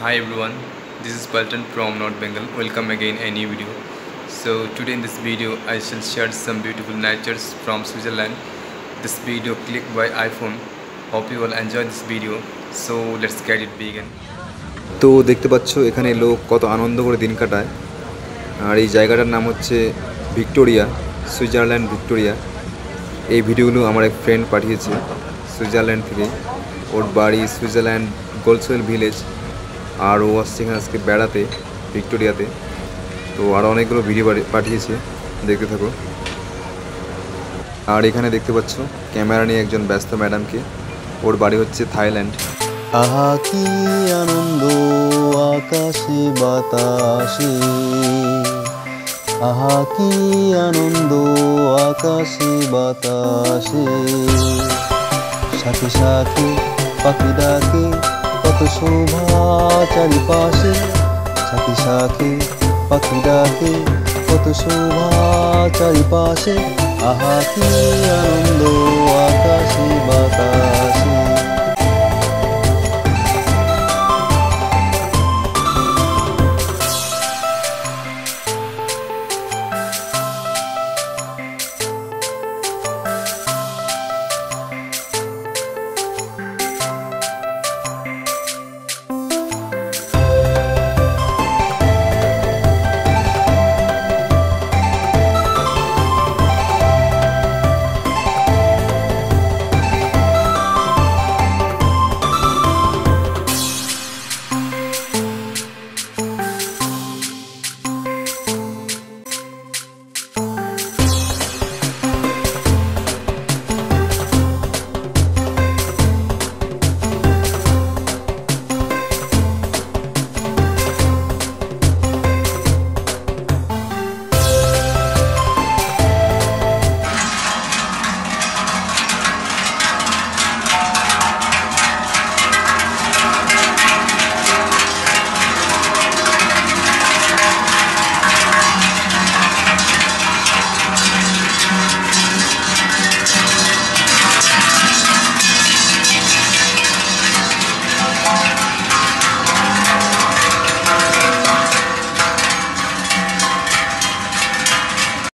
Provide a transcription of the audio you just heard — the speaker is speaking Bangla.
Hi everyone, this is Paltan from North Bengal. Welcome again a new video. So today in this video I shall share some beautiful natures from Switzerland. This video clicked by iPhone. Hope you all enjoy this video. So let's get it begin. তো দেখতে পাচ্ছ এখানে লোক কত আনন্দ করে দিন কাটায়। আর এই জায়গাটার নাম হচ্ছে ভিক্টোরিয়া, সুইজারল্যান্ড ভিক্টোরিয়া। এই ভিডিওগুলো আমার এক ফ্রেন্ড পাঠিয়েছে সুইজারল্যান্ড থেকে। ওর বাড়ি সুইজারল্যান্ড গোলসওয়েল ভিলেজ, আর ও আসছে এখানে আজকে বেড়াতে ভিক্টোরিয়াতে। তো আরও অনেকগুলো ভিডিও পাঠিয়েছে, দেখতে থাকো। আর এখানে দেখতে পাচ্ছ ক্যামেরা নিয়ে একজন ব্যস্ত ম্যাডামকে। ওর বাড়ি হচ্ছে থাইল্যান্ড। আহা কি আনন্দ আকাশে বাতাসে, আহা কি আনন্দ আকাশে বাতাসে, সাথে সাথে পাখি ডাকে কত শোভা চারিপাশে, সাথে সাথে পাখি ডাকে কত শোভা চারিপাশে, আহা কি আনন্দ আকাশে